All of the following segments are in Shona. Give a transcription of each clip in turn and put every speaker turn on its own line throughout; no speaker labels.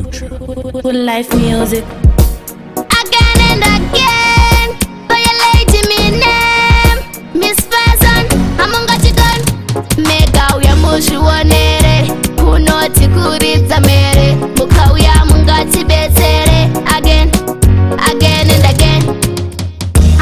future.
With life music.
Again and again, violating me name. Miss Person, I'm on got you done. Mega uya mushuonere, kunoti kuritsa mere. Muka uya mungati betere. Again, again and again.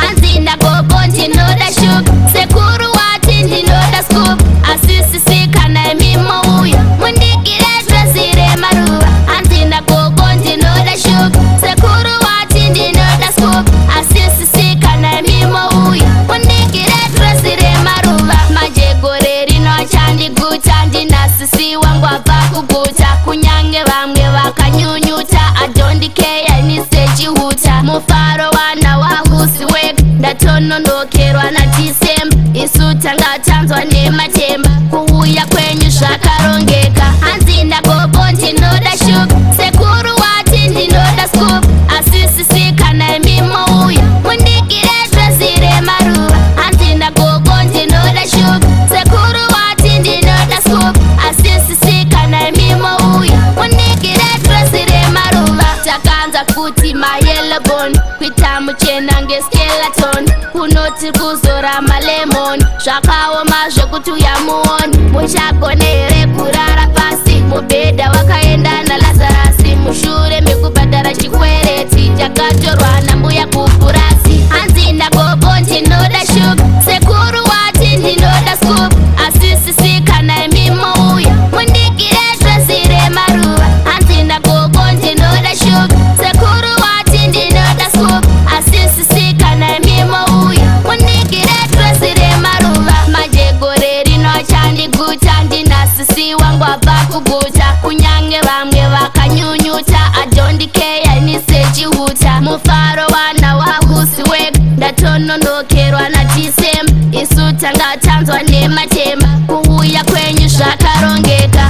Anzinda go bonti no da shook. Sekuru wati ndi no da scoop. Asisi sika na mimo uya. Mundikire dressire maruwa. Anzinda go bonti no da shook. Sekuru wati ndi no da scoop. Asisi sika na mimo uya. Mundikire dressire maruwa. Majegoreri no chandi guta. Ndinasisi wangu abakuguta. Kunyange vamwe vakanyunyuta. Adondikeya nisechihuta. Mufaro wana wahusi wek. Ndatonondokerwa na December. Isu tangatanzwa nematemba. Kuuya kwenyu zvakarongeka. Hanzi ndagobonti noda shuk. Sekuru wati ndinoda scoop. Asisisika na mimo uya. Mundikire dressire maruva. Hanzi ndagobonti noda shuk. Sekuru wati ndinoda scoop. Asisisika na mimo uya. Mundikire dressire maruva. Takanza kuti mayellow bone. Kuita muchena ngeskeleton. Kunoti kuzora malemon. Zvakaoma zvekuti uyamuoni. Muchagonere kurara pasi. Mubhedha wakaenda naLazarasi. Mushure mekubhadhara chikwereti chakatorwa nambuya kupurasi. Hanzi ndagobonti noda shuk. Sekuru wati ndinoda scoop. Asisisika na mimo uya. Mundikire dressire maruva. Hanzi ndagobonti noda shuk. Sekuru wati ndinoda scoop. Asisisika na mimo uya. Mundikire dressire maruva. Majegoreri no chandi guta. Ndinasisi wangu abakuguta. Kunyange vamwe vakanyunyuta. Adondikeya nisechihuta. Mufaro wana wahusi wek. Ndatonondokerwa na December. Isu tangatanzwa nematemba. Kuuya kwenyu zvakarongeka.